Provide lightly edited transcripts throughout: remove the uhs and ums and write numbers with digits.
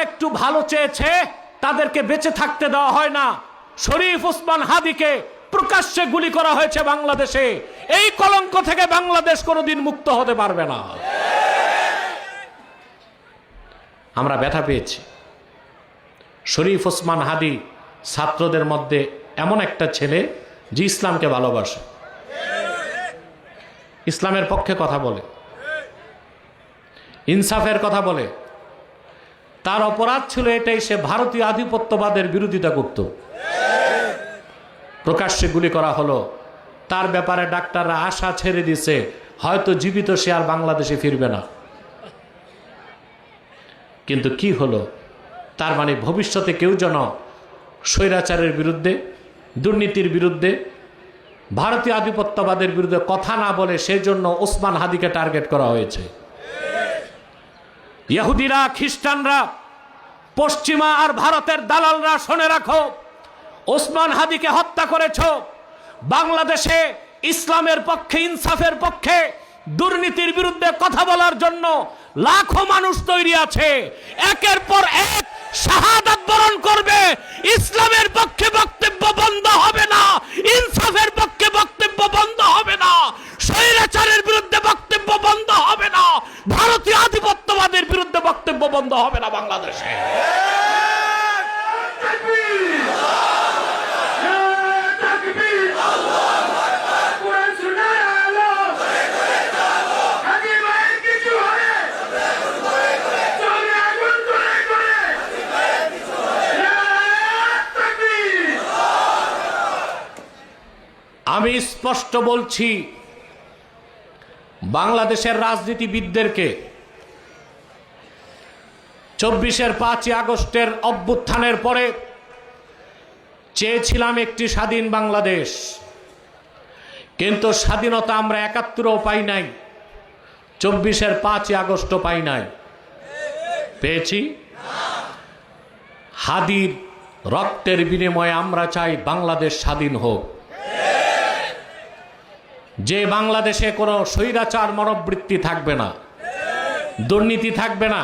একটু ভালো চেয়েছে তাদেরকে বেঁচে থাকতে দেওয়া হয় না। শরীফ ওসমান হাদিকে প্রকাশ্যে গুলি করা হয়েছে বাংলাদেশে। এই কলঙ্ক থেকে বাংলাদেশ কোনোদিন মুক্ত হতে পারবে না। আমরা ব্যথা পেয়েছি। শরীফ ওসমান হাদি ছাত্রদের মধ্যে এমন একটা ছেলে যে ইসলামকে ভালোবাসে, ইসলামের পক্ষে কথা বলে, ইনসাফের কথা বলে। তার অপরাধ ছিল এটাই, সে ভারতীয় আধিপত্যবাদের বিরোধিতা করত। প্রকাশ্যে গুলি করা হলো। তার ব্যাপারে ডাক্তাররা আশা ছেড়ে দিয়েছে, হয়তো জীবিত সে আর বাংলাদেশে ফিরবে না। কিন্তু কি হলো? তার মানে ভবিষ্যতে কেউ যেন স্বৈরাচারের বিরুদ্ধে, দুর্নীতির বিরুদ্ধে, ভারতীয় আধিপত্যবাদের বিরুদ্ধে কথা না বলে, সেজন্য ওসমান হাদিকে টার্গেট করা হয়েছে। ইহুদিরা, খ্রিস্টানরা, পশ্চিমা আর ভারতের দালালরা, শুনে রাখো, ওসমান হাদিকে হত্যা করেছ। বাংলাদেশে ইসলামের পক্ষে, ইনসাফের পক্ষে, দুর্নীতির বিরুদ্ধে কথা বলার জন্য লাখো মানুষ তৈরি আছে। একের পর এক শাহাদাত বরণ করবে। ইসলামের পক্ষে বক্তব্য বন্ধ হবে না, ইনসাফের পক্ষে বক্তব্য বন্ধ হবে না, স্বৈরাচারের বিরুদ্ধে বক্তব্য বন্ধ হবে না, ভারতীয় আধিপত্যবাদের বিরুদ্ধে বক্তব্য বন্ধ হবে না বাংলাদেশে। আমি স্পষ্ট বলছি, বাংলাদেশের রাজনীতিবিদদেরকে ২৪-এর ৫ই আগস্টের অভ্যুত্থানের পরে চেয়েছিলাম একটি স্বাধীন বাংলাদেশ, কিন্তু স্বাধীনতা আমরা ৭১-ও পাই নাই, ২৪-এর ৫ই আগস্টও পাই নাই। পেয়েছি হাদির রক্তের বিনিময়ে। আমরা চাই বাংলাদেশ স্বাধীন হোক, যে বাংলাদেশে কোনো স্বৈরাচার মনোবৃত্তি থাকবে না, দুর্নীতি থাকবে না,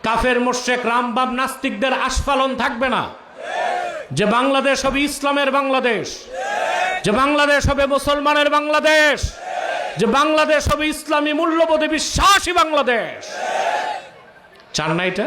কাফের মুশরিক রামবাম নাস্তিকদের আস্ফালন থাকবে না, যে বাংলাদেশ হবে ইসলামের বাংলাদেশ, যে বাংলাদেশ হবে মুসলমানের বাংলাদেশ, যে বাংলাদেশ হবে ইসলামী মূল্যবোধে বিশ্বাসী বাংলাদেশ। চান না এটা?